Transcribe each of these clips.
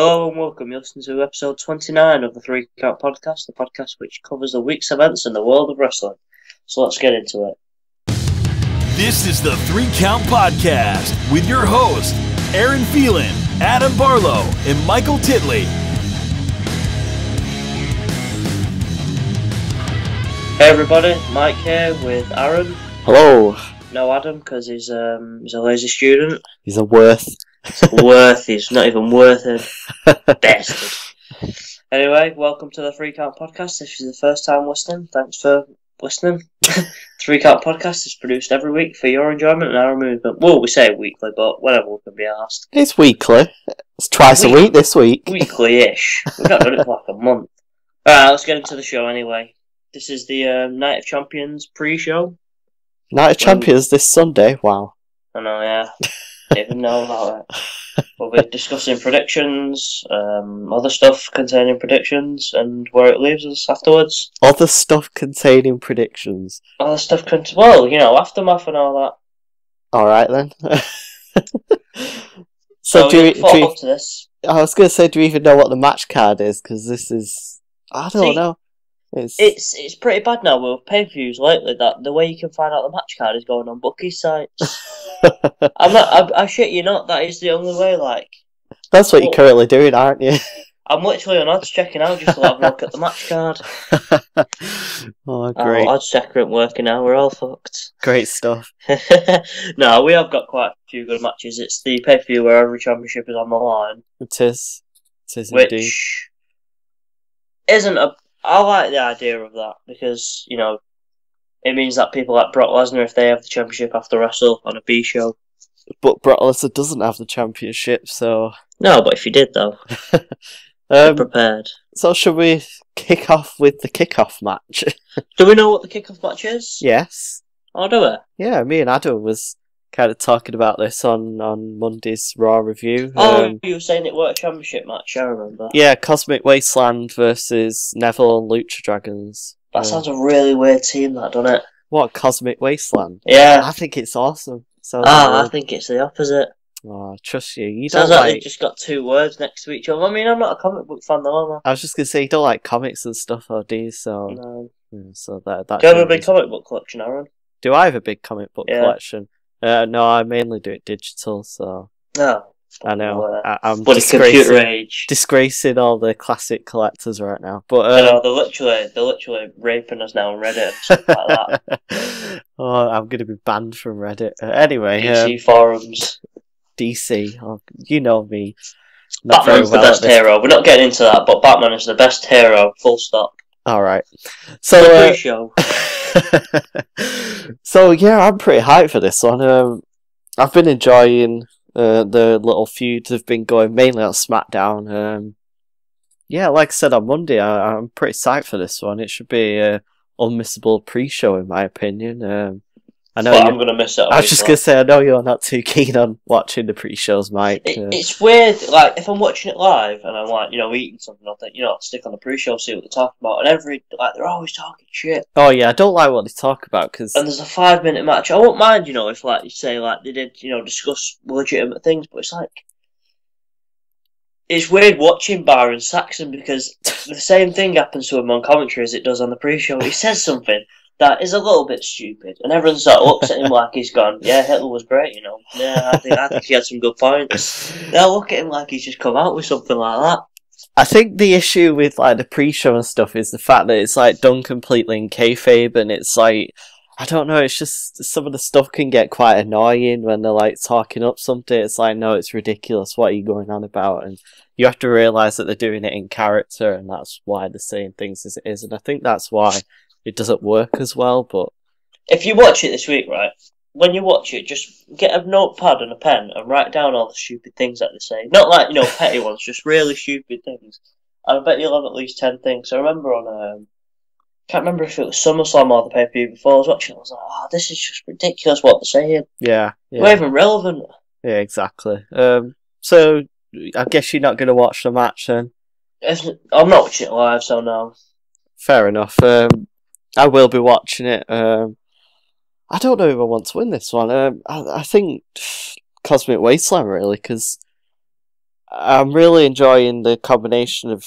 Hello and welcome. You're listening to episode 29 of the Three Count Podcast, the podcast which covers the week's events in the world of wrestling. So let's get into it. This is the Three Count Podcast with your host, Aaron Phelan, Adam Barlow, and Michael Titley. Hey everybody, Mike here with Aaron. Hello. No Adam, because he's a lazy student. He's a worth. He's not even worth it. Bastard. Anyway, welcome to the Three Count Podcast. If it's the first time listening, thanks for listening. Three Count Podcast is produced every week for your enjoyment and our amusement. Well, we say weekly, but whenever we can be asked. It's weekly. It's twice a week this week. Weekly-ish. We've not done it for like a month. Alright, let's get into the show anyway. This is the Night of Champions pre-show. Night of Champions this Sunday? Wow. I know, yeah. Didn't even know about it. We'll be discussing predictions, other stuff containing predictions, and where it leaves us afterwards. Other stuff containing predictions. Other stuff aftermath and all that. Alright then. So do look forward to this. I was going to say, do you even know what the match card is? Because this is... I don't know. It's pretty bad now with pay-per-views lately that the way you can find out the match card is going on bookies sites. I shit you not, that is the only way, like... That's what you're currently doing, aren't you? I'm literally on odds checking out just to have a look at the match card. Oh, great. Odds checker ain't working now, we're all fucked. Great stuff. No, we have got quite a few good matches. It's the pay-per-view where every championship is on the line. It is. It is which indeed. Isn't a... I like the idea of that because, it means that people like Brock Lesnar, if they have the championship, have to wrestle on a B show. But Brock Lesnar doesn't have the championship, so... No, but if he did, though, be prepared. So should we kick off with the kick-off match? Do we know what the kick-off match is? Yes. Oh, do we? Yeah, me and Adam was kind of talking about this on Monday's Raw review. You were saying it were a championship match, I remember. Yeah, Cosmic Wasteland versus Neville and Lucha Dragons. That sounds a really weird team, that, doesn't it? What, Cosmic Wasteland? Yeah. I think it's awesome. I think it's the opposite. Oh, trust you. You Sounds don't like they've just got two words next to each other. I mean, I'm not a comic book fan, though, am I? I was just going to say, you don't like comics and stuff, or do you? No. So that do you have a big comic book collection, Aaron? Do I have a big comic book collection? No, I mainly do it digital, so... No. I know. I'm computer age. Disgracing all the classic collectors right now. But they're literally raping us now on Reddit and stuff like that. Oh, I'm going to be banned from Reddit. Anyway, DC forums. DC, you know me. Batman's the best hero. We're not getting into that, but Batman is the best hero. Full stop. All right. So, show. So yeah, I'm pretty hyped for this one. I've been enjoying the little feuds have been going mainly on SmackDown. Yeah, like I said on Monday, I'm pretty psyched for this one. It should be a unmissable pre-show in my opinion. I know I'm going to miss it. I was just going to say, I know you're not too keen on watching the pre-shows, Mike. It's weird, like, if I'm watching it live and I'm, like, eating something, I'll think, I'll stick on the pre-show, see what they're talking about, and they're always talking shit. Oh, yeah, I don't like what they talk about, because... And there's a 5-minute match. I won't mind, if, like, you say, like, they did, discuss legitimate things, but it's like... It's weird watching Byron Saxon, because the same thing happens to him on commentary as it does on the pre-show. He says something that is a little bit stupid, and everyone sort of looks at him like he's gone, yeah, Hitler was great, Yeah, I think he had some good points. They'll look at him like he's just come out with something like that. I think the issue with like the pre-show and stuff is the fact that it's like done completely in kayfabe, and it's like, I don't know, it's just some of the stuff can get quite annoying when they're like talking up something. It's like, no, it's ridiculous. What are you going on about? And you have to realise that they're doing it in character, and that's why they're saying things as it is. And I think that's why it doesn't work as well. But if you watch it this week, right, when you watch it, just get a notepad and a pen and write down all the stupid things that they say. Not like, petty ones, just really stupid things. And I bet you'll have at least 10 things. I remember on, can't remember if it was SummerSlam or the pay-per-view before I was watching it, I was like, oh, this is just ridiculous what they're saying. Yeah. Not even relevant. Yeah, exactly. So, I guess you're not going to watch the match then? I'm not watching it live, so no. Fair enough. I will be watching it. I don't know if I want to win this one. I think Cosmic Wasteland, really, because I'm really enjoying the combination of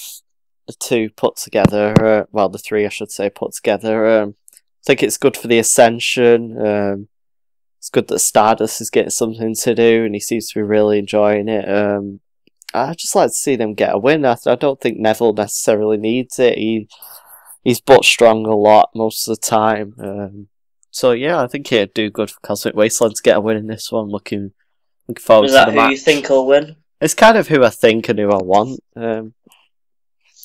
the two put together. Well, the three, I should say, put together. I think it's good for the Ascension. It's good that Stardust is getting something to do, and he seems to be really enjoying it. I just like to see them get a win. I don't think Neville necessarily needs it. He's butt strong a lot most of the time. So yeah, I think it'd do good for Cosmic Wasteland to get a win in this one. Looking forward to the match. Is that who you think will win? It's kind of who I think and who I want.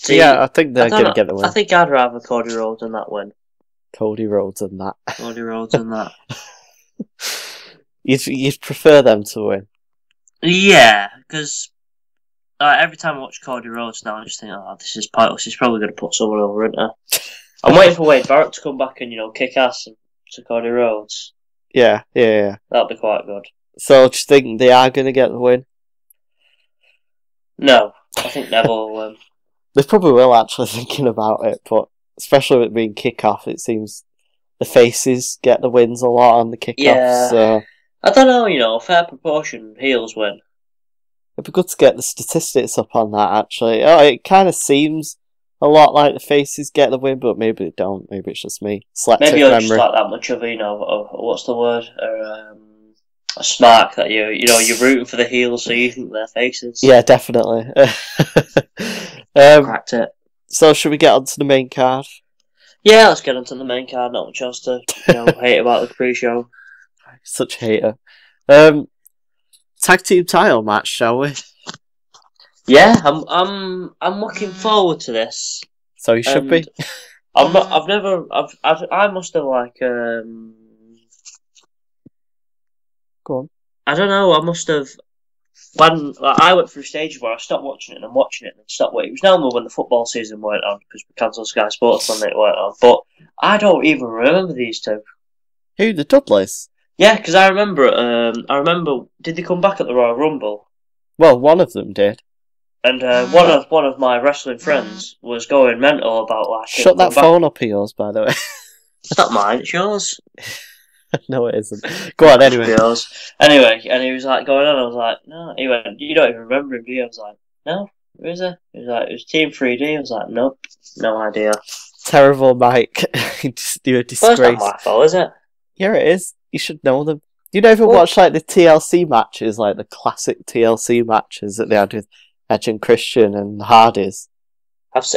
Yeah, I think they're going to get the win. I think I'd rather Cody Rhodes than that win. Cody Rhodes and that. Cody Rhodes and that. You'd prefer them to win? Yeah, because every time I watch Cody Rhodes now, I just think, oh, this is pointless. He's probably going to put someone over, isn't he? I'm waiting for Wade Barrett to come back and, kick ass to Cody Rhodes. Yeah. That'll be quite good. So, do you think they are going to get the win? No, I think Neville will win. They probably will, actually, thinking about it, but especially with it being kick-off, it seems the faces get the wins a lot on the kick-offs. Yeah. So I don't know, fair proportion, heels win. It'd be good to get the statistics up on that, actually. Oh, it kind of seems a lot like the faces get the win, but maybe they don't. Maybe it's just me. Selective maybe you're memory. just like that much of, what's the word? A smark that you're rooting for the heels, so you think they're faces. Yeah, definitely. Cracked it. So, should we get on to the main card? Yeah, let's get onto the main card. Not much else to hate about the pre-show. Such a hater. Tag team title match, shall we? Yeah, I'm looking forward to this. So you should be. I must have Go on. I don't know. I must have when I went through stages where I stopped watching it and I'm watching it and stopped waiting. It was normally when the football season went on because we cancelled Sky Sports when it went on. But I don't even remember these two. Who, the Dudleys? Yeah, because I remember. Did they come back at the Royal Rumble? Well, one of them did. And one of my wrestling friends was going mental about Shut that phone up of yours, by the way. It's not mine. It's yours. No, it isn't. Go on, anyway. Anyway, and he was going on. I was like, no. He went, you don't even remember him, do you? I was like, no. Who is it? He was like, it was Team 3D. I was like, nope, no idea. Terrible, Mike. You're a disgrace. Well, it's not my fault, is it? Yeah, it is. You should know them. You don't even watch the TLC matches, the classic TLC matches that they had with Edge and Christian and the Hardys.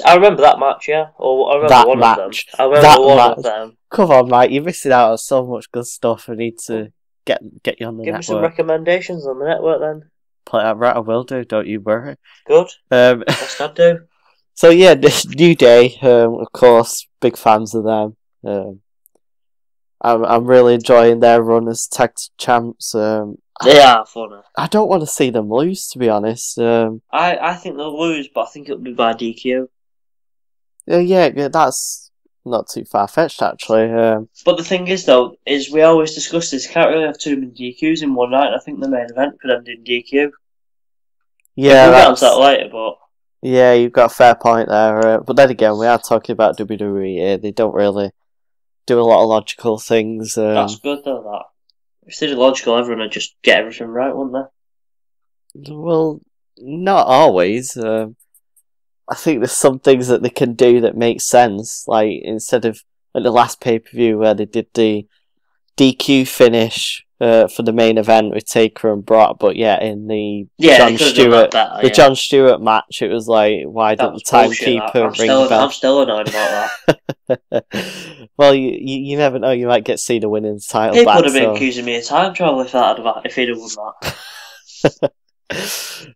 I remember that match, yeah. Or I remember that one match. of them. I remember one of them. Come on, Mike, you're missing out on so much good stuff. I need to get you on the network. Give me some recommendations on the network then. Play that right, I will do, don't you worry. Good. Best I'd do. So yeah, this New Day, of course, big fans of them. I'm really enjoying their run as tag champs. They are funny. I don't want to see them lose, to be honest. I think they'll lose, but I think it'll be by DQ. Yeah, that's not too far-fetched, actually. But the thing is, though, is we always discuss this. Can't really have too many DQs in one night. And I think the main event could end in DQ. Yeah, we'll get onto that later, but yeah, you've got a fair point there. But then again, we are talking about WWE here. They don't really do a lot of logical things. That's good, though, that. If they did logical, everyone would just get everything right, wouldn't they? Well, not always. I think there's some things that they can do that make sense. Like, instead of at the last pay-per-view where they did the DQ finish for the main event with Taker and Brock, but in the John Stewart match, it was like, why didn't the timekeeper ring the bell? I'm still annoyed about that. Well, you never know. You might get Cena winning the title. People would have been accusing me of time travel if he'd have won that.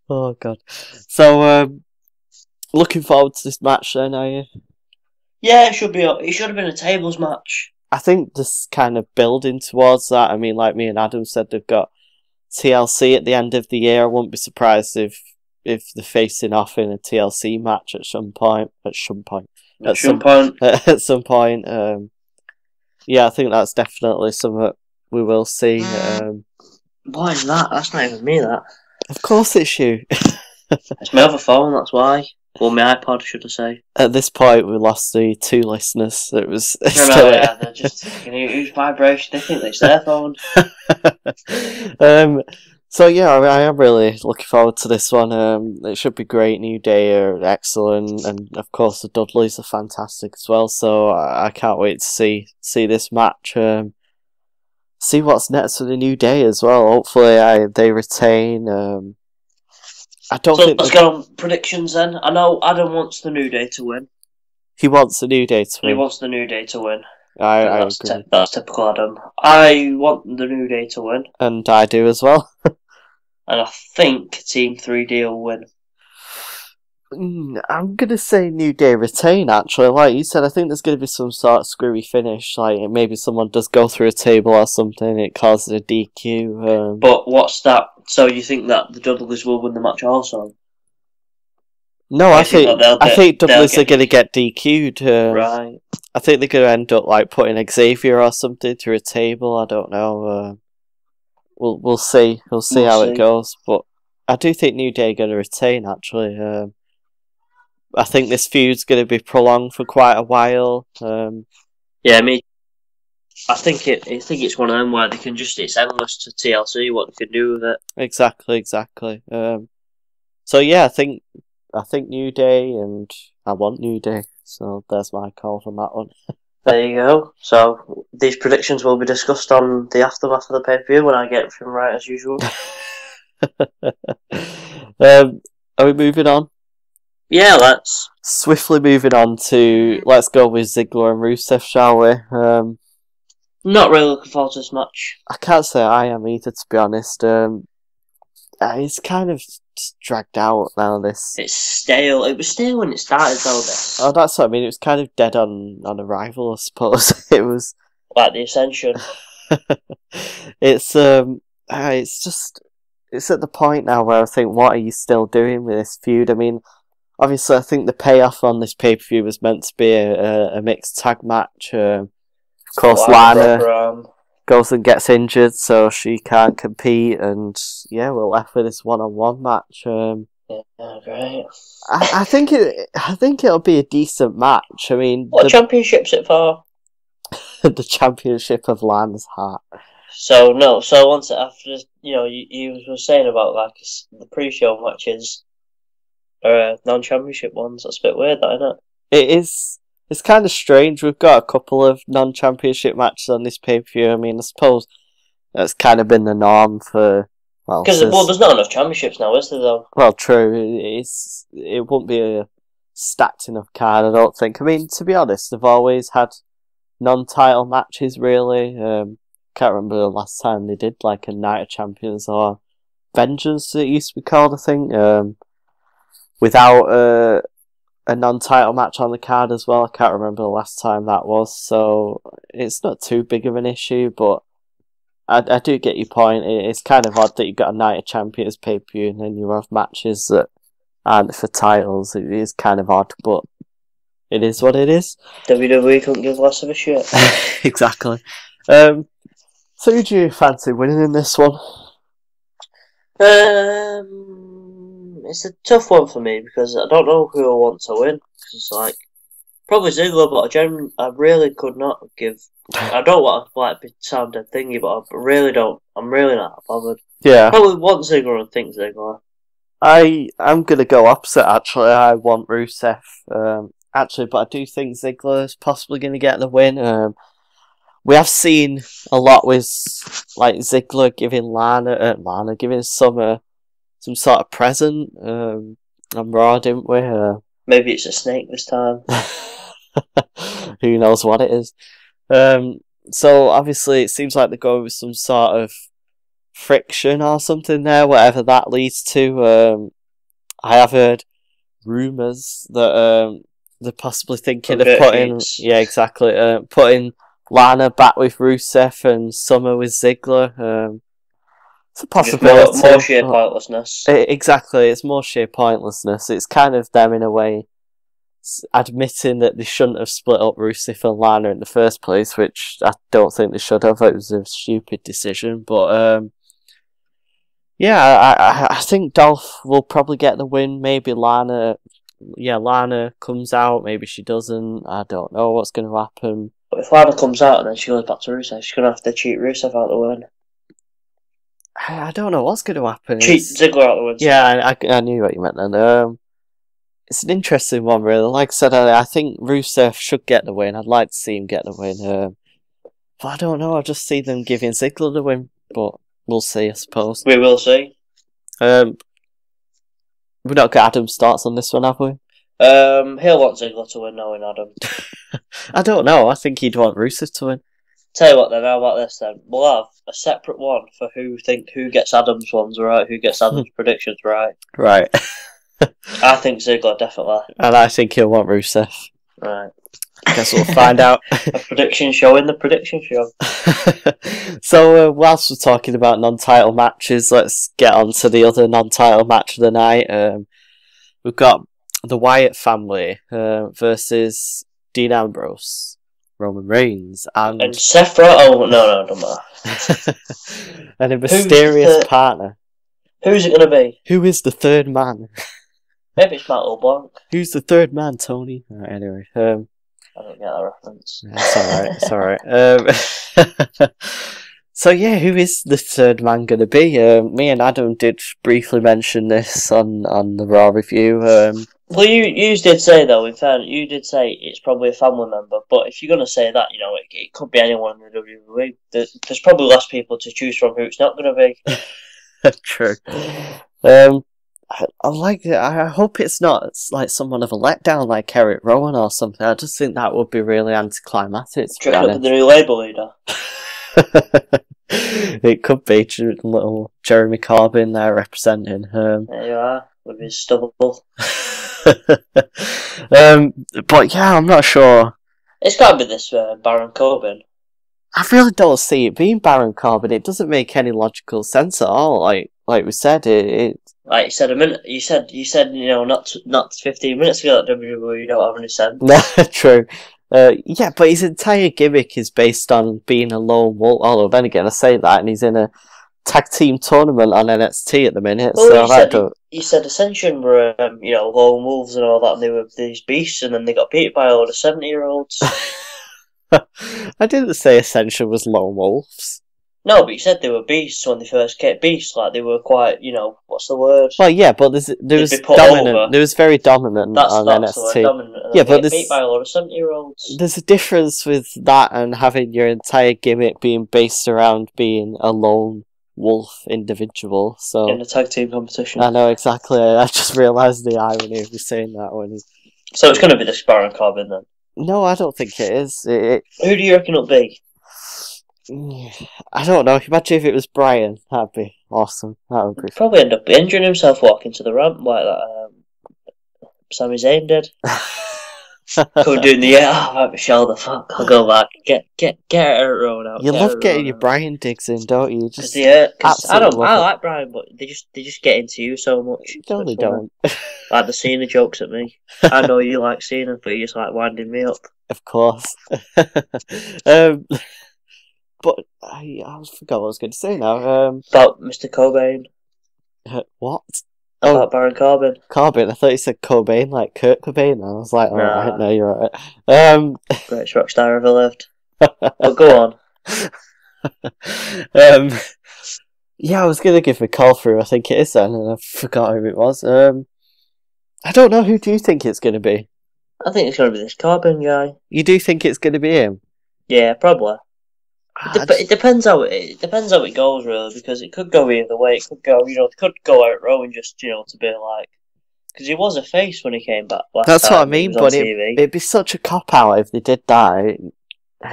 Oh god. So, looking forward to this match then, are you? Yeah, it should have been a tables match. I think this kind of building towards that. I mean, like me and Adam said, they've got TLC at the end of the year. I wouldn't be surprised if they're facing off in a TLC match at some point. At some point. Yeah, I think that's definitely something we will see. Why is that? That's not even me, that. Of course it's you. It's my other phone, that's why. Well, my iPod, should I say. At this point, we lost the 2 listeners. It was... they're just thinking, whose vibration? They think it's their phone. So yeah, I am really looking forward to this one. It should be great. New Day are excellent, and of course the Dudleys are fantastic as well. So I can't wait to see this match. See what's next for the New Day as well. Hopefully, they retain. I don't So think let's get on predictions then. I know Adam wants the New Day to win. he wants the New Day to He win. wants the New Day to win. I agree. That's typical Adam. I want the New Day to win. And I do as well. And I think Team 3D will win. I'm going to say New Day retain, actually. Like you said, I think there's going to be some sort of screwy finish. Like, maybe someone does go through a table or something, it causes a DQ. But what's that? So you think that the Dudleys will win the match also? No, I think Dudleys are going to get DQ'd. Right. I think they're going to end up like putting Xavier or something through a table. I don't know. We'll see. We'll see how it goes. But I do think New Day are going to retain, actually. I think this feud's going to be prolonged for quite a while. Yeah, I think it's one of them where they can it's endless to TLC what they can do with it. Exactly. So yeah, I think New Day, and I want New Day. So there's my call on that one. There you go. So these predictions will be discussed on the aftermath of the pay-per-view when I get everything right as usual. Are we moving on? Yeah, let's. Swiftly moving on to, let's go with Ziggler and Rusev, shall we? Not really looking forward to this match. I can't say I am either, to be honest. It's kind of just dragged out now, this. It's stale. It was stale when it started, though, this. Oh, that's what I mean. It was kind of dead on arrival, I suppose. It was... Like the Ascension. It's just... It's at the point now where I think, what are you still doing with this feud? I mean, obviously, I think the payoff on this pay-per-view was meant to be a mixed tag match. Of course, Lana goes and gets injured, so she can't compete, and yeah, we're left with this one-on-one match. Yeah, great. I think it'll be a decent match. I mean, what championship's it for? The championship of Lana's heart. So once after you were saying about like the pre-show matches, non-championship ones. That's a bit weird, that, isn't it? It is. It's kind of strange. We've got a couple of non-championship matches on this pay-per-view. I mean, I suppose that's kind of been the norm for... Because there's not enough championships now, is there, though? Well, true. It won't be a stacked enough card, I don't think. I mean, to be honest, they've always had non-title matches, really. Can't remember the last time they did, like, a Night of Champions or Vengeance, it used to be called, I think. Without a non-title match on the card as well. I can't remember the last time that was, so it's not too big of an issue, but I do get your point. It's kind of odd that you've got a Night of Champions pay-per-view and then you have matches that aren't for titles. It is kind of odd, but it is what it is. WWE couldn't give less of a shit. Exactly. So who do you fancy winning in this one? It's a tough one for me because I don't know who I want to win. It's like probably Ziggler, but I really could not give. I don't want to be sound dead thingy, but I really don't. I'm really not bothered. Yeah, probably want Ziggler and think Ziggler. I'm gonna go opposite. Actually, I want Rusev. Actually, but I do think Ziggler is possibly gonna get the win. We have seen a lot with like Ziggler giving Lana giving Summer some sort of present on Raw, didn't we? Maybe it's a snake this time. Who knows what it is? So obviously it seems like they're going with some sort of friction or something there, whatever that leads to. I have heard rumours that they're possibly thinking of putting putting Lana back with Rusev and Summer with Ziggler. It's a possibility. More sheer pointlessness. Exactly, it's more sheer pointlessness. It's kind of them in a way admitting that they shouldn't have split up Rusev and Lana in the first place, which I don't think they should have. It was a stupid decision, but yeah, I think Dolph will probably get the win. Maybe Lana comes out. Maybe she doesn't. I don't know what's going to happen. But if Lana comes out and then she goes back to Rusev, she's going to have to cheat Rusev out the win. I don't know what's going to happen. Cheat Ziggler out the win. Yeah, I knew what you meant then. It's an interesting one, really. Like I said, I think Rusev should get the win. I'd like to see him get the win. But I don't know. I just see them giving Ziggler the win. But we'll see, I suppose. We will see. We've not got Adam's thoughts on this one, have we? He'll want Ziggler to win, knowing Adam. I don't know. I think he'd want Rusev to win. Tell you what then, how about this then? We'll have a separate one for who gets Adam's ones right, who gets Adam's predictions right. Right. I think Ziggler, definitely. And I think he'll want Rusev. Right. Guess we'll find out. A prediction show in the prediction show. So, whilst we're talking about non-title matches, let's get on to the other non-title match of the night. We've got the Wyatt family versus Dean Ambrose, Roman Reigns, and Seth Rollins. Oh, no, don't matter. and a mysterious partner. Who's it going to be? Who is the third man? Maybe it's Matt LeBlanc. Who's the third man, Tony? Right, anyway, I don't get that reference. It's alright. So yeah, who is the third man going to be? Me and Adam did briefly mention this on the Raw review. Well, you did say though, in fairness, you did say it's probably a family member. But if you're going to say that, it could be anyone in the WWE. There's probably less people to choose from who it's not going to be. True. I like it. I hope it's not like somewhat of a letdown like Eric Rowan or something. I just think that would be really anticlimactic. Do you reckon it'll be the new Labour leader? It could be little Jeremy Corbyn there representing. There you are, with his stubble. But yeah, I'm not sure. It's got to be this Baron Corbin. I really don't see it being Baron Corbin. It doesn't make any logical sense at all. Like we said, it like you said a minute. You said not 15 minutes ago that WWE don't have any sense. True. Yeah, but his entire gimmick is based on being a lone wolf. Although then again, I say that, and he's in a tag team tournament on NXT at the minute. Well, so you said Ascension were lone wolves and all that, and they were these beasts, and then they got beat by all the 70-year-olds. I didn't say Ascension was lone wolves. No, but you said they were beasts when they first came. Beasts, like they were quite, what's the word? Well, yeah, but there was dominant. Over. There was very dominant on NXT. The word, dominant. Yeah, but there's beat by a lot of 70-year-olds. There's a difference with that and having your entire gimmick being based around being a lone wolf individual. So in a tag team competition. I know exactly. I just realised the irony of you saying that when. So it's going to be this Baron Corbin then. No, I don't think it is. Who do you reckon it'll be? I don't know. Imagine if it was Brian. That'd be awesome. That would be. He'd probably end up injuring himself walking to the ramp like that. Sami Zayn did. Come doing the right, Michelle, the fuck. I'll go back. Get her thrown out. You love getting your Brian digs in, don't you? Cause I like Brian, but they just get into you so much. No, they don't. Like the Cena jokes at me. I know you like Cena, but you just like winding me up. Of course. But I forgot what I was going to say now. About Mr. Cobain. What? About Baron Corbin. Corbin? I thought you said Cobain, like Kurt Cobain. I was like, alright, no, you're alright. Greatest rock star ever lived. But go on. Yeah, I was going to give a call through, I think it is then, and I forgot who it was. I don't know, who do you think it's going to be? I think it's going to be this Corbin guy. You do think it's going to be him? Yeah, probably. It depends how it goes really, because it could go either way. It could go, it could go out Rowan just to be like, because he was a face when he came back. That's what I mean, but it'd be such a cop out if they did that.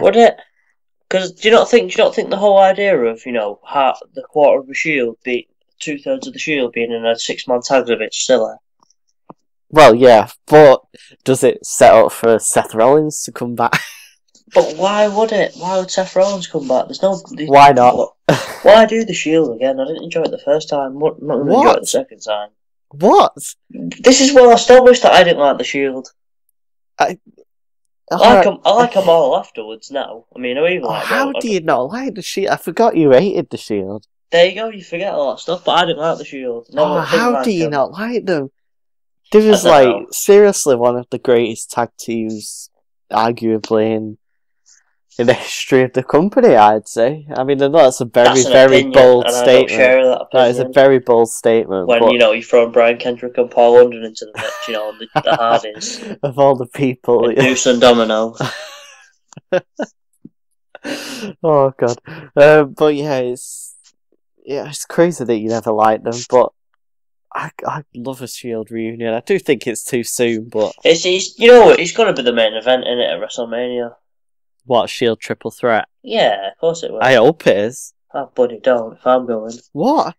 Would it? Because do you not think the whole idea of the quarter of the Shield, 2/3 of the Shield being in a 6-man tag of it silly? Well, yeah, but does it set up for Seth Rollins to come back? But why would it? Why would Seth Rollins come back? Why not? Why do the Shield again? I didn't enjoy it the first time. I'm not going to enjoy it the second time. What? This is well established that I didn't like the Shield. I like them all afterwards now. I mean, I even like. How do you not like the Shield? I forgot you hated the Shield. There you go. You forget a lot of stuff, but I didn't like the Shield. How do you not like them? This is seriously one of the greatest tag teams, arguably, in in the history of the company, I'd say. I mean, I know that's a That's an very opinion, bold and I don't statement. share that That is a opinion. very bold statement. When, but... you're throwing Brian Kendrick and Paul London into the mix, on the Hardys. Of all the people. And Deuce and Domino. Oh, God. But yeah, it's crazy that you never liked them, but I love a Shield reunion. I do think it's too soon, but... It's it's going to be the main event, isn't it, at WrestleMania? What, Shield Triple Threat? Yeah, of course it will. I hope it is. Oh, buddy, don't, if I'm going. What?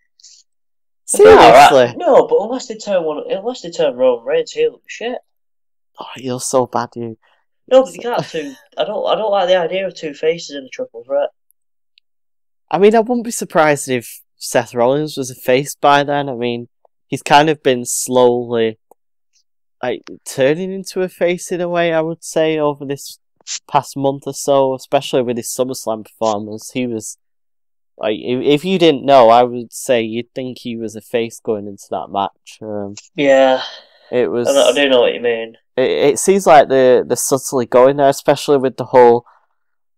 Seriously? Seriously? No, but unless they turn Roman Reigns heel, shit. Oh, you're so bad, you. No, but you can't have I don't like the idea of two faces in a triple threat. I mean, I wouldn't be surprised if Seth Rollins was a face by then. I mean, he's kind of been slowly, turning into a face in a way, I would say, over this past month or so, especially with his SummerSlam performance. He was, if you didn't know, I would say you'd think he was a face going into that match. Yeah. It was... I do know what you mean. It seems like they're subtly going there, especially with the whole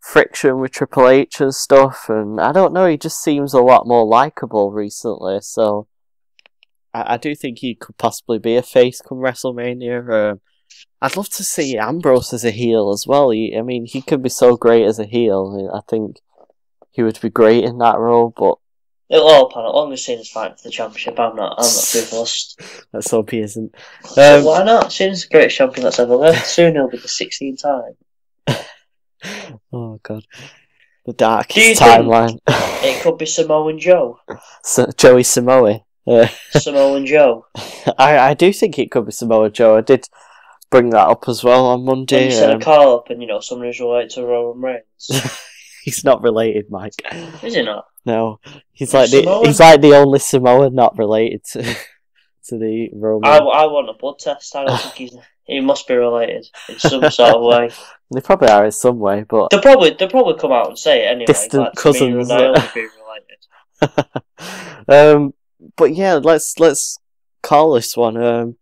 friction with Triple H and stuff, and I don't know, he just seems a lot more likeable recently, so I do think he could possibly be a face come WrestleMania. I'd love to see Ambrose as a heel as well. He could be so great as a heel. I think he would be great in that role, but... It'll all pan out. Long as Cena's fighting for the championship, I'm not too fussed. Let's hope he isn't. So why not? Cena's the greatest champion that's ever lived. Soon he'll be the 16th time. Oh, God. The darkest timeline. It could be Samoan Joe. Joey Samoa. Samoan Joe. I do think it could be Samoa Joe. I did bring that up as well on Monday. When you said a call up and, someone who's related to Roman Reigns. He's not related, Mike. Is he not? No. He's like the only Samoan not related to the Roman. I want a blood test. I don't think he must be related in some sort of way. They probably are in some way, but they'll probably come out and say it anyway. Distant cousins. Being related. But yeah, let's call this one.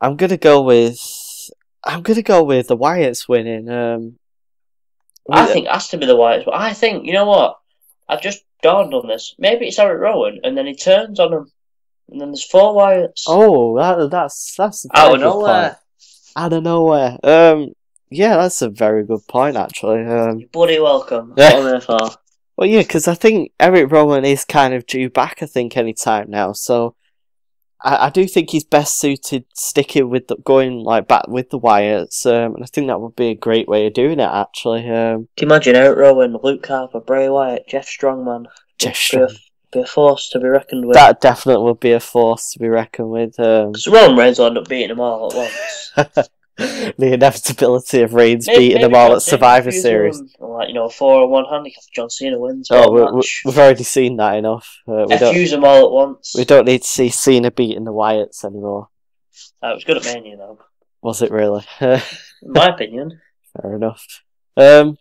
I'm gonna go with the Wyatts winning. I think it has to be the Wyatts, but I think, you know what? I've just dawned on this. Maybe it's Eric Rowan, and then he turns on him, and then there's 4 Wyatts. Oh, that's out of nowhere. Point. Out of nowhere. Yeah, that's a very good point, actually. You're bloody welcome. What I'm there for. Well, yeah, because I think Eric Rowan is kind of due back, any time now, so I do think he's best suited sticking with going back with the Wyatts, and I think that would be a great way of doing it, actually. Can you imagine Eric Rowan, Luke Harper, Bray Wyatt, Jeff Strongman? Be a force to be reckoned with. That definitely would be a force to be reckoned with. Because Roman Reigns will end up beating them all at once. The inevitability of Reigns beating them all at Survivor Series. 4-on-1 handicap. John Cena wins. We've already seen that enough. We don't use them all at once. We don't need to see Cena beating the Wyatts anymore. It was good at Mania, though. Was it really? In my opinion. Fair enough. Who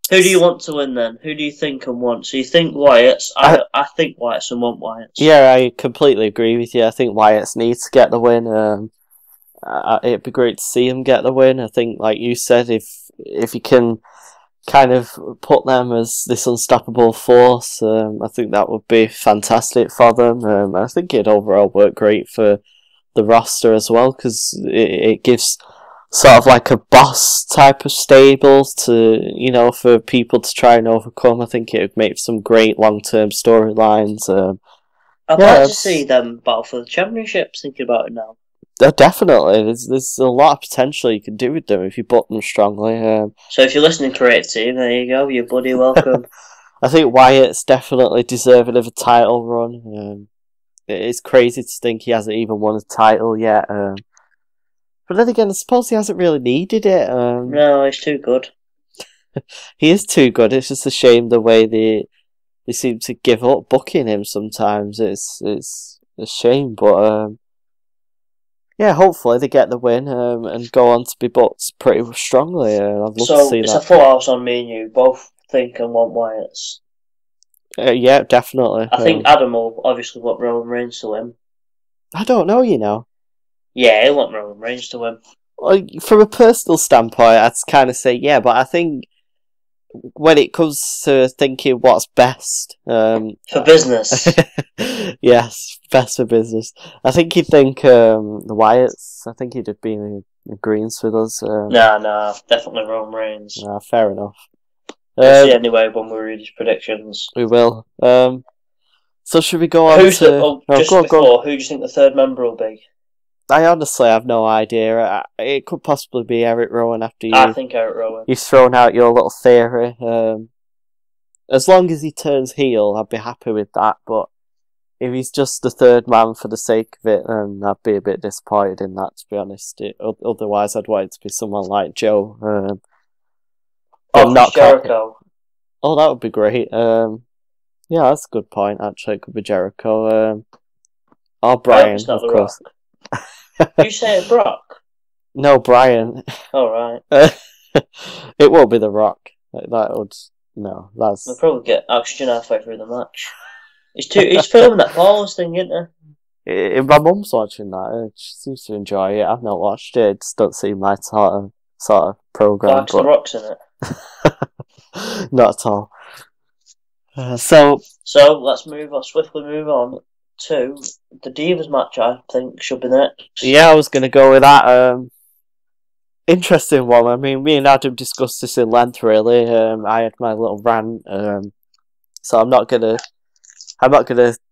do you want to win then? Who do you think and want? So you think Wyatts? I think Wyatts and want Wyatts. Yeah, I completely agree with you. I think Wyatts needs to get the win. It'd be great to see him get the win. I think, like you said, if you can kind of put them as this unstoppable force, I think that would be fantastic for them. I think it'd overall work great for the roster as well, because it gives sort of like a boss type of stable to, for people to try and overcome. I think it would make some great long-term storylines. I'd like to see them battle for the championships, thinking about it now. Definitely, there's a lot of potential you can do with them if you book them strongly. So if you're listening, creative team, there you go. You're bloody welcome. I think Wyatt's definitely deserving of a title run. It's crazy to think he hasn't even won a title yet. But then again, I suppose he hasn't really needed it. No, he's too good. He is too good. It's just a shame the way they seem to give up booking him sometimes. It's a shame, but yeah, hopefully they get the win and go on to be booked pretty strongly. I'd love to see that. So it's a full house on me and you. Both think and want Wyatts. Yeah, definitely. I think Adam will obviously want Roman Reigns to win. I don't know, Yeah, he'll want Roman Reigns to win. Well, from a personal standpoint, I'd kind of say yeah, but I think when it comes to thinking what's best, for business. yes, best for business. I think he'd think the Wyatts. I think he'd have been in agreement with us. Nah, definitely Roman Reigns. Nah, fair enough. We'll see anyway when we read his predictions. We will. So should we go on Who's to... Who do you think the third member will be? I honestly have no idea. It could possibly be Eric Rowan after I think Eric Rowan. You've thrown out your little theory. As long as he turns heel, I'd be happy with that. But if he's just the third man for the sake of it, then I'd be a bit disappointed in that, to be honest. Otherwise, I'd want it to be someone like Joe. Not Jericho. Oh, that would be great. Yeah, that's a good point, actually. It could be Jericho. Or Brian, of course. You say Brock? No, Brian. All right. It won't be The Rock. That would... No, that's... We'll probably get oxygen halfway through the match. He's filming that Paul's thing, isn't he? My mum's watching that. She seems to enjoy it. I've not watched it. It just don't seem my sort of program. Like The Rock's in it. Not at all. So let's swiftly move on to the Divas match. I think should be next. Yeah, I was going to go with that. Interesting one. I mean, me and Adam discussed this in length. Really, I had my little rant. So I'm not gonna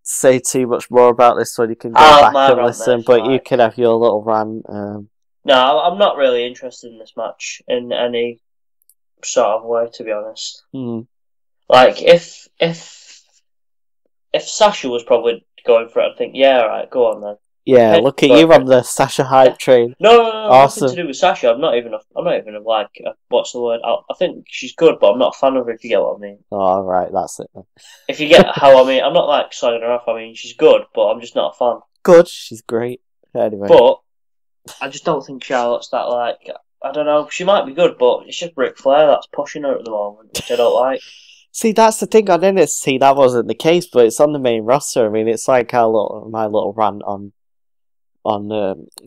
say too much more about this one. You can go back and listen, but you can have your little rant. No, I'm not really interested in this match in any sort of way, to be honest. Like, if Sasha was probably going for it, I'd think, yeah, alright, go on then. Yeah, look at you on the Sasha hype train. No, awesome. Nothing to do with Sasha. I'm not even like, what's the word? I think she's good, but I'm not a fan of her, if you get what I mean. Oh, right, that's it then. If you get how I mean, I'm not like slagging her off. I mean, she's good, but I'm just not a fan. Good, she's great. Anyway. But I just don't think Charlotte's that, like, I don't know, she might be good, but it's just Ric Flair that's pushing her at the moment, which I don't like. See, that's the thing on NXT, that wasn't the case, but it's on the main roster. I mean, it's like my little rant on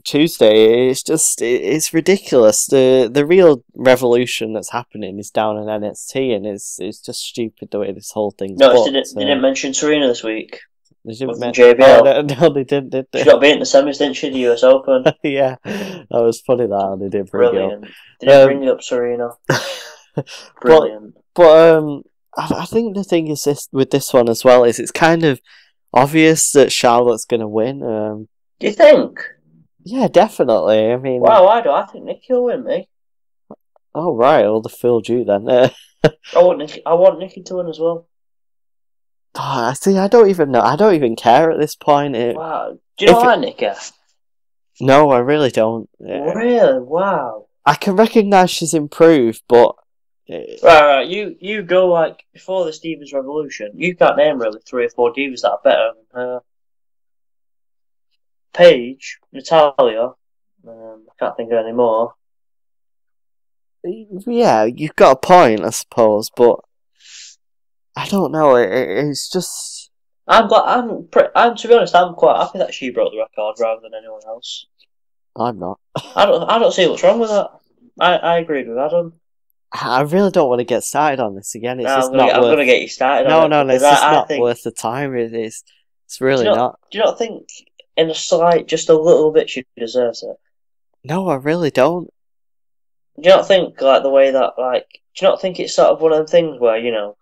Tuesday. It's just, it's ridiculous. The real revolution that's happening is down in NXT, and it's just stupid the way this whole thing's booked. They didn't mention Serena this week. They didn't JBL. Oh, no, they didn't, did they? She got beat in the semis, didn't she, the US Open? Yeah, that was funny that they did bring Brilliant. They didn't bring up Serena. Brilliant. But I think the thing is with this one as well is it's kind of obvious that Charlotte's going to win. Do you think? Yeah, definitely. I mean, wow, I do. I think Nikki will win, me. Oh right, well, they fooled you then. I want Nikki to win as well. Oh, see, I don't even know. I don't even care at this point. Wow, do you not like Nikki? No, I really don't. Really? Wow. I can recognise she's improved, but right. You go like before the Divas Revolution. You can't name really 3 or 4 divas that are better than her. Paige, Natalia. I can't think of any more. Yeah, you've got a point, I suppose, but I don't know. It's just. I'm to be honest, I'm quite happy that she broke the record rather than anyone else. I'm not. I don't see what's wrong with that. I agreed with Adam. I really don't want to get started on this again. I'm going to get you started. No, it's just not worth the time. It's really not. Do you not think, in just a little bit, she deserves it? No, I really don't. Do you not think, like, the way that, like, do you not think it's sort of one of them things where, you know,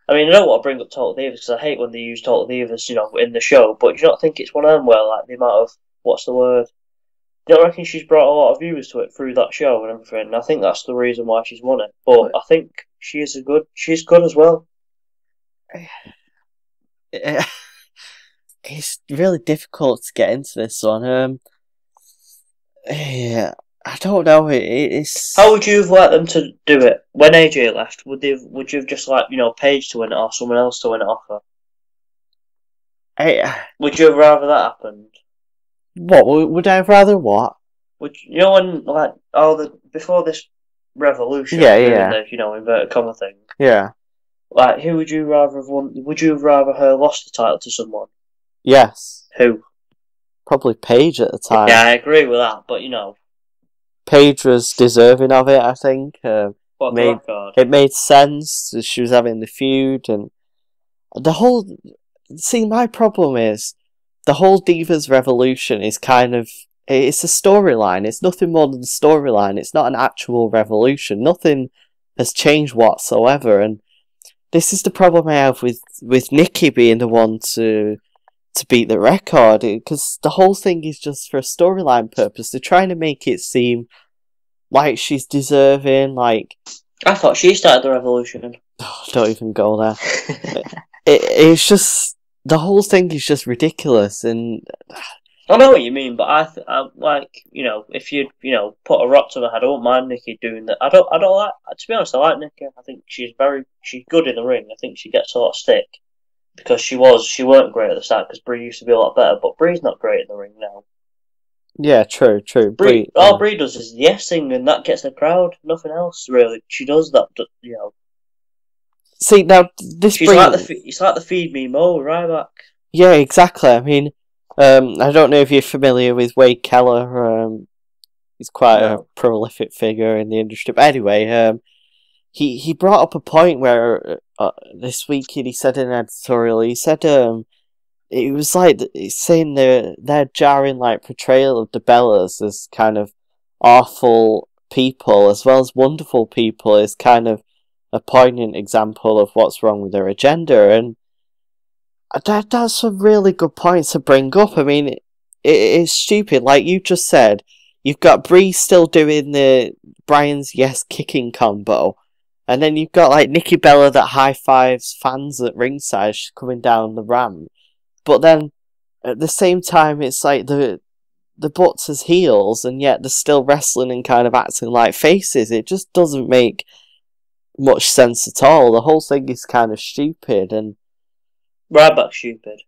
I mean, I don't want to bring up Total Divas because I hate when they use Total Divas, you know, in the show, but do you not think it's one of them where, like, the amount of, what's the word? Do you not reckon she's brought a lot of viewers to it through that show and everything? And I think that's the reason why she's won it. But I think she's good as well. It's really difficult to get into this one. Yeah, I don't know. It's. How would you have liked them to do it when AJ left? Would you have just liked, you know, Paige to win it or someone else to win it off her? Would you have rather that happened? What would I have rather what? You know, when like before this revolution, the, you know, inverted comma thing. Yeah. Like, who would you rather have won? Would you have rather her lost the title to someone? Yes. Who? Probably Paige at the time. Yeah, I agree with that. But you know, Paige was deserving of it. I think What the record? It made sense. She was having the feud, and the whole. See, my problem is the whole Divas Revolution is kind of. It's a storyline. It's nothing more than a storyline. It's not an actual revolution. Nothing has changed whatsoever, and this is the problem I have with Nikki being the one to beat the record, because the whole thing is just for a storyline purpose. They're trying to make it seem like she's deserving, like... I thought she started the revolution. Oh, don't even go there. It's just... The whole thing is just ridiculous, and... I know what you mean, but I like, if you put a rock to my head, I wouldn't mind Nikki doing that. I don't like, to be honest, I like Nikki. I think she's good in the ring. I think she gets a lot of stick because she weren't great at the start, because Brie used to be a lot better, but Brie's not great in the ring now. Yeah, true. All Brie does is the yes thing, and that gets the crowd. Nothing else really. She does that, See, now this she's it's like the Feed Me Mo Ryback. Yeah, exactly. I mean, I don't know if you're familiar with Wade Keller. He's quite a prolific figure in the industry. But anyway, he brought up a point where this week he said in an editorial, he said it was like he's saying their jarring like portrayal of the Bellas as kind of awful people as well as wonderful people is kind of a poignant example of what's wrong with their agenda, and that's some really good points to bring up. I mean, it's stupid. Like you just said, you've got Bree still doing the Brian's yes kicking combo, and then you've got like Nikki Bella that high fives fans at ringside coming down the ramp. But then at the same time, it's like the butts as heels, and yet they're still wrestling and kind of acting like faces. It just doesn't make much sense at all. The whole thing is kind of stupid, and Ryback's stupid.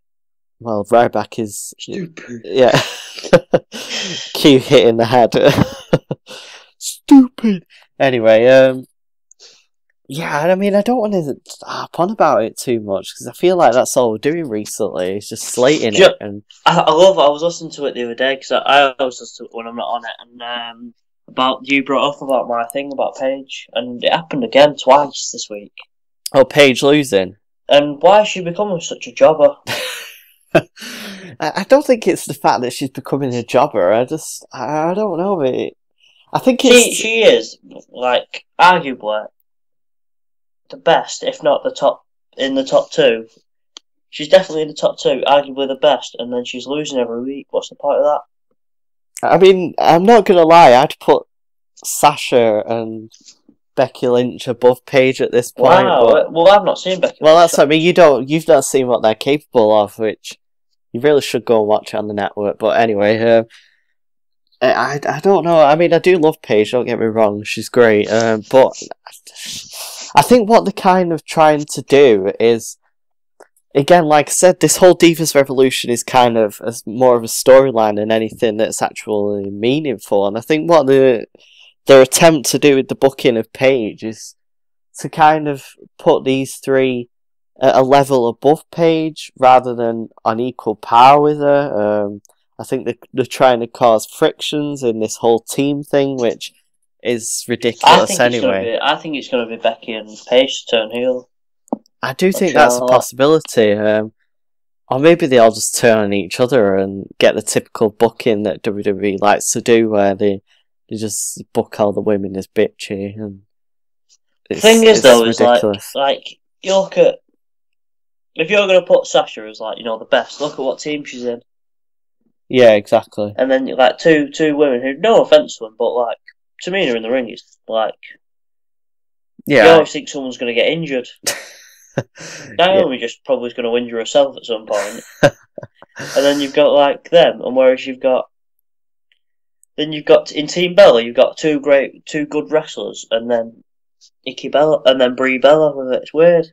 Well, Ryback is stupid. Yeah. Q hitting the head. Stupid. Anyway, yeah, I mean, I don't want to harp on about it too much because I feel like that's all we're doing recently. It's just slating it. And I was listening to it the other day because I always listen to it when I'm not on it, and you brought up about my thing about Paige, and it happened again twice this week. Oh, Paige losing. And why is she becoming such a jobber? I don't think it's the fact that she's becoming a jobber. I don't know. I think she is like arguably the best, if not the top two. She's definitely in the top two, arguably the best, and then she's losing every week. What's the point of that? I mean, I'm not gonna lie. I'd put Sasha and Becky Lynch above Paige at this point. Wow. Well, I've not seen Becky Lynch. Well, that's, I mean, you've not seen what they're capable of, which you really should go and watch it on the network. But anyway, I don't know. I mean, I do love Paige, don't get me wrong. She's great. But I think what they're kind of trying to do is, again, like I said, this whole Divas Revolution is kind of more of a storyline than anything that's actually meaningful. And I think what their attempt to do with the booking of Paige is to kind of put these three at a level above Paige rather than on equal par with her. I think they're trying to cause frictions in this whole team thing, which is ridiculous anyway. I think it's going to be Becky and Paige to turn heel. I do think that's a possibility. Or maybe they all just turn on each other and get the typical booking that WWE likes to do, where they just book all the women as bitchy. And the thing is, though, is like you look at, if you're going to put Sasha as like, the best, look at what team she's in. Yeah, exactly. And then like two women who, no offense to them, but like Tamina in the ring is like, you always think someone's going to get injured. Naomi just probably is going to injure herself at some point. And then you've got like them, and whereas you've got in Team Bella, you've got two good wrestlers, and then Nikki Bella, and then Brie Bella with it. It's weird.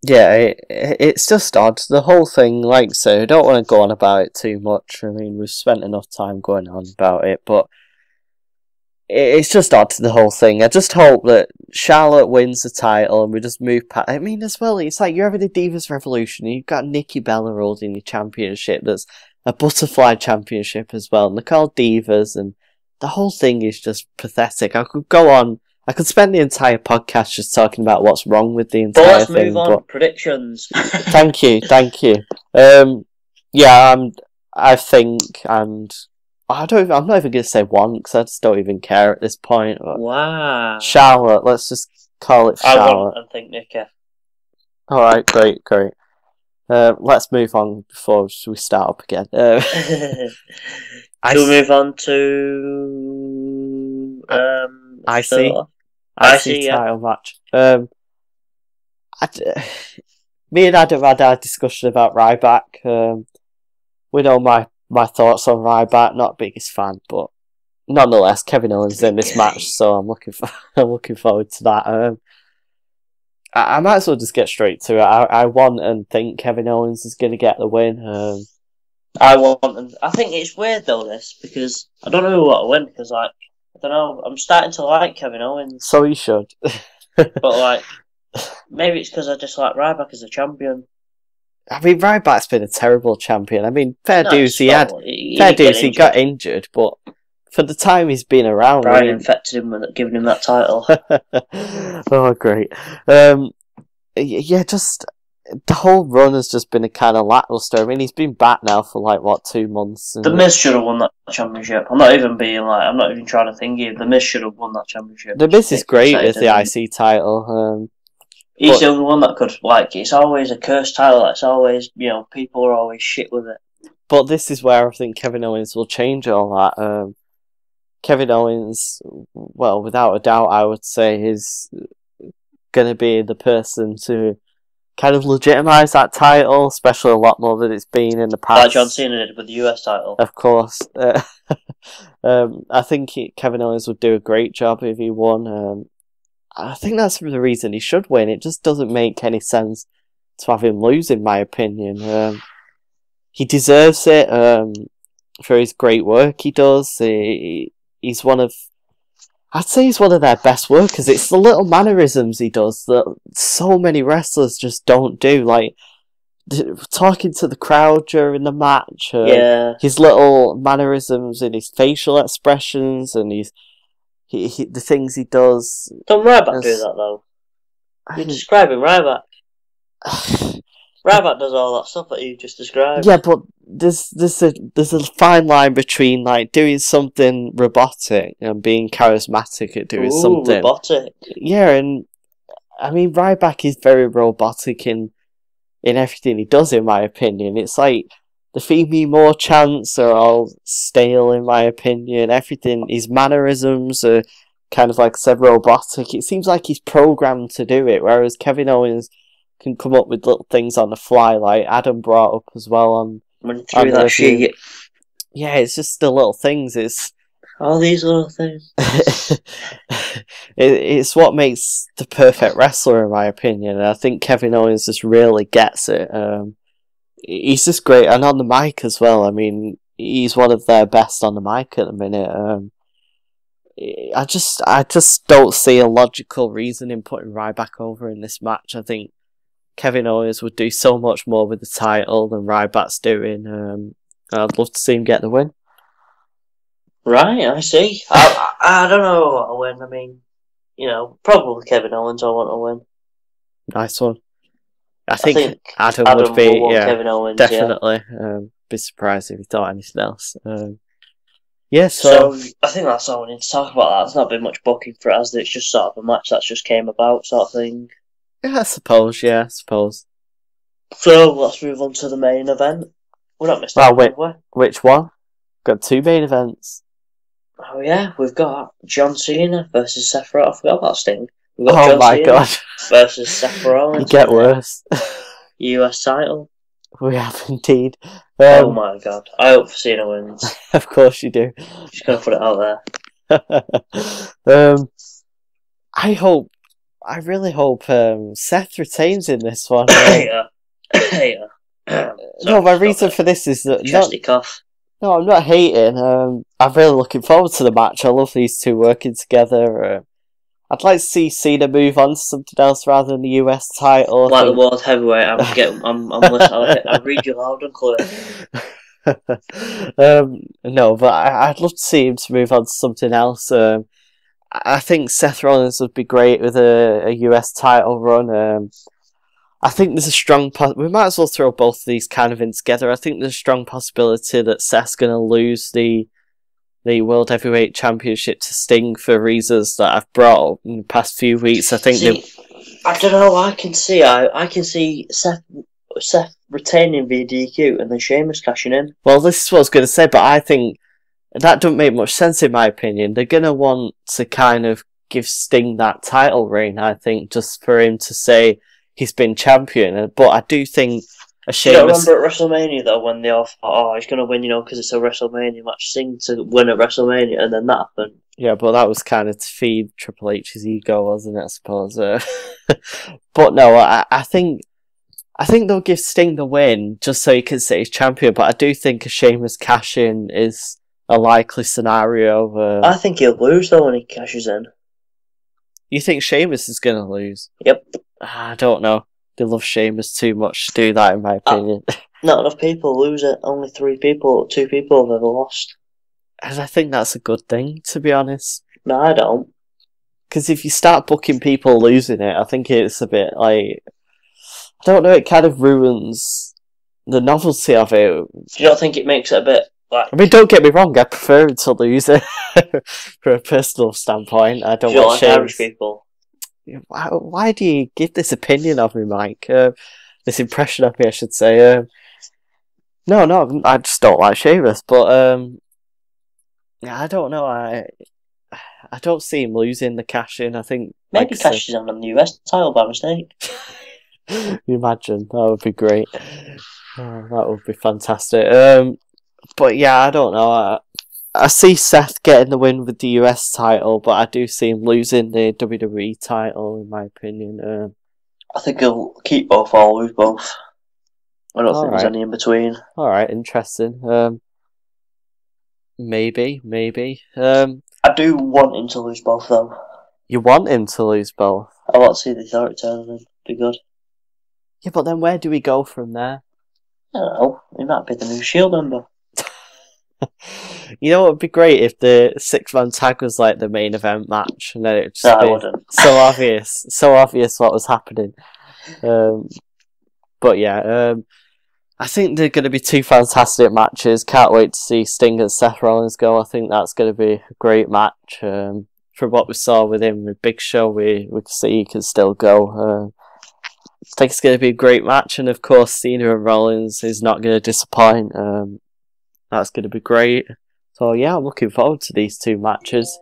Yeah, it's just odd. The whole thing, like I say, I don't want to go on about it too much. I mean, we've spent enough time going on about it, but it's just odd, the whole thing. I just hope that Charlotte wins the title and we just move past. I mean, as well, it's like you're having a Divas Revolution and you've got Nikki Bella holding your championship. There's a butterfly championship as well, and they're called Divas, and the whole thing is just pathetic. I could go on I could spend the entire podcast just talking about what's wrong with the But entire let's thing. move on. Predictions. Thank you. I think, and I'm not even going to say one because I just don't even care at this point. Wow. Charlotte, let's just call it Charlotte. I want and think Nikki. All right, great. Let's move on before we start up again. Shall we move on to IC title match? Me and Adam had our discussion about Ryback. We know my thoughts on Ryback. Not biggest fan, but nonetheless, Kevin Owens in this match, so I'm looking forward to that. I might as well just get straight to it. I want and think Kevin Owens is going to get the win. I think it's weird though this because I don't know who want to win because I don't know. I'm starting to like Kevin Owens. So you should. But maybe it's because I just like Ryback as a champion. I mean, Ryback's been a terrible champion. I mean, he got injured, but for the time he's been around, Brian infected him with giving him that title. Oh, great. Just the whole run has just been a kind of lackluster. I mean, he's been back now for 2 months. The Miz should have won that championship. I'm not even trying to think here. The Miz should have won that championship. The Miz is great as the IC title. He's the only one that could, it's always a cursed title. It's always, people are always shit with it. But this is where I think Kevin Owens will change all that. Kevin Owens, well, without a doubt, I would say is going to be the person to kind of legitimise that title, especially a lot more than it's been in the past. Like John Cena did with the US title. Of course. I think Kevin Owens would do a great job if he won. I think that's the reason he should win. It just doesn't make any sense to have him lose, in my opinion. He deserves it for his great work he does. He's one of their best workers. It's the little mannerisms he does that so many wrestlers just don't do. Like talking to the crowd during the match. His little mannerisms and his facial expressions and the things he does. Don't Ryback do that though? You're describing Ryback. Ryback does all that stuff that you just described. Yeah, but there's a fine line between doing something robotic and being charismatic at doing something robotic. Yeah, and I mean Ryback is very robotic in everything he does, in my opinion. It's like the Feed Me More chants are all stale, in my opinion. Everything, his mannerisms are kind of said, robotic. It seems like he's programmed to do it, whereas Kevin Owens can come up with little things on the fly, like Adam brought up as well on that shit. Yeah, it's just the little things. It's all these little things. It's what makes the perfect wrestler, in my opinion. And I think Kevin Owens just really gets it. He's just great, and on the mic as well. I mean, he's one of their best on the mic at the minute. I just don't see a logical reason in putting Ryback over in this match. I think Kevin Owens would do so much more with the title than Ryback's doing. I'd love to see him get the win. Right, I see. I don't know what to win. I mean, probably Kevin Owens I want to win. Nice one. I think Adam would be, Kevin Owens, definitely. Yeah. Be surprised if he thought anything else. So I think that's all we need to talk about. There's not been much booking for it, has there? It's just sort of a match that's just came about, sort of thing. Yeah, I suppose. So let's move on to the main event. We're not missing anything, which one? Got 2 main events. Oh yeah, we've got John Cena versus Seth Rollins. I forgot about Sting. We've got John Cena God! Versus Seth Rollins. You get worse. US title. We have indeed. Oh my God! I hope Cena wins. Of course you do. Just gonna put it out there. I really hope Seth retains in this one. No, my reason for this is that No, I'm not hating. I'm really looking forward to the match. I love these two working together. I'd like to see Cena move on to something else rather than the US title. Like the World Heavyweight, I'm listening. I read you loud and clear. No, but I'd love to see him to move on to something else. I think Seth Rollins would be great with a US title run. I think there's a strong we might as well throw both of these kind of in together. I think there's a strong possibility that Seth's going to lose the World Heavyweight Championship to Sting for reasons that I've brought up in the past few weeks. I think I don't know. I can see Seth retaining via DQ and then Sheamus cashing in. Well, this is what I was going to say, but I think that doesn't make much sense in my opinion. They're going to want to kind of give Sting that title reign, I think, just for him to say he's been champion. But I do think a Sheamus... You don't remember at WrestleMania, though, when they all thought, he's going to win, because it's a WrestleMania match, Sting to win at WrestleMania, and then that happened. Yeah, but that was kind of to feed Triple H's ego, wasn't it, I suppose? But no, I think they'll give Sting the win, just so he can say he's champion, but I do think a Sheamus cash-in is a likely scenario. I think he'll lose, though, when he cashes in. You think Sheamus is going to lose? Yep. I don't know. They love Sheamus too much to do that, in my opinion. Not enough people lose it. Only 2 people have ever lost. And I think that's a good thing, to be honest. No, I don't. Because if you start booking people losing it, I think it's a bit like... I don't know, it kind of ruins the novelty of it. Do you not think it makes it a bit like... I mean, don't get me wrong, I prefer him to lose it from a personal standpoint. I don't want like Irish people. Why do you give this opinion of me, Mike? This impression of me, I should say. No, I just don't like Sheamus, but I don't know. I don't see him losing the cash in. I think maybe cashes in on the US title by mistake. You imagine that would be great. Oh, that would be fantastic. But yeah, I don't know. I see Seth getting the win with the US title, but I do see him losing the WWE title, in my opinion. I think he'll keep both or lose both. I don't think there's any in between. Alright, interesting. Maybe. I do want him to lose both, though. You want him to lose both? I want to see the Authority turn him. Be good. Yeah, but then where do we go from there? I don't know. He might be the new Shield member. You know, it would be great if the 6-man tag was like the main event match, and then it would just be so obvious what was happening. But yeah, I think they're going to be 2 fantastic matches. Can't wait to see Sting and Seth Rollins go. I think that's going to be a great match. From what we saw with him with Big Show, we can see he can still go. I think it's going to be a great match, and of course, Cena and Rollins is not going to disappoint. That's going to be great. So yeah, I'm looking forward to these 2 matches.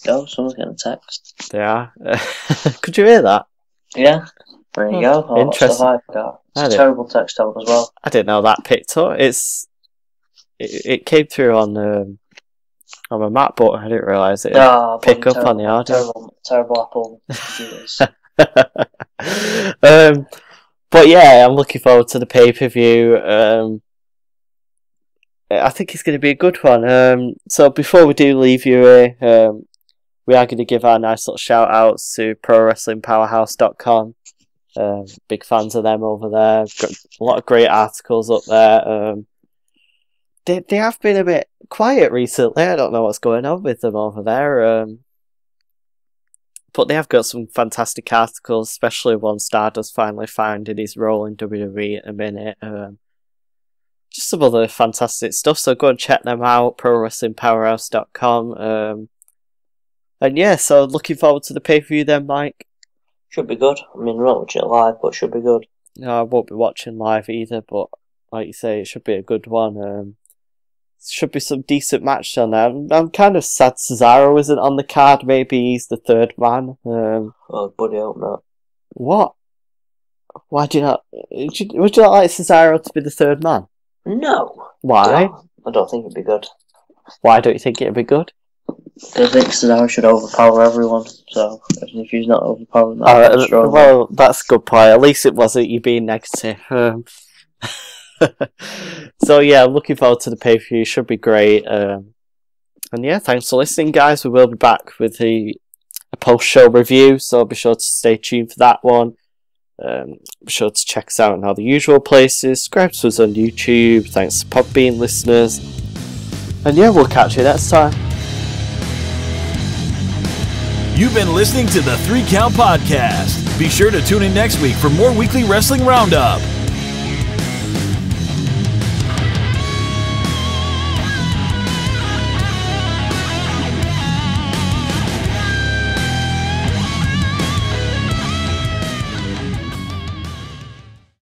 Oh, someone's getting a text. They are. Could you hear that? Yeah. There you go. Oh, interesting. It's a terrible text tone as well. I didn't know that picked up. It came through on my MacBook. I didn't realise it would pick up on the audio. Terrible Apple computers. But yeah, I'm looking forward to the pay-per-view. I think it's going to be a good one. So before we do leave you here, we are going to give our nice little shout-outs to ProWrestlingPowerhouse.com. Big fans of them over there. Got a lot of great articles up there. They have been a bit quiet recently. I don't know what's going on with them over there. But they have got some fantastic articles, especially one Stardust finally finding his role in WWE at a minute. Just some other fantastic stuff, so go and check them out, ProWrestlingPowerhouse.com. And yeah, so looking forward to the pay-per-view then, Mike. Should be good. I mean, we're not watching it live, but should be good. No, I won't be watching live either, but like you say, it should be a good one. Should be some decent match on there. I'm kind of sad Cesaro isn't on the card. Maybe he's the 3rd man. Oh, buddy, I hope not. What? Why do you not? Would you not like Cesaro to be the 3rd man? No. Why? I don't think it'd be good. Why don't you think it'd be good? I think Cesaro should overpower everyone, so if he's not overpowering that, well, that's a good point. At least it wasn't you being negative. So yeah, I'm looking forward to the pay-per-view. Should be great. And yeah, thanks for listening, guys. We will be back with a post-show review, so be sure to stay tuned for that one. Be sure to check us out in all the usual places. Subscribe to us on YouTube. Thanks to Podbean listeners. And yeah, we'll catch you next time. You've been listening to the 3 Count Podcast. Be sure to tune in next week for more weekly wrestling roundup.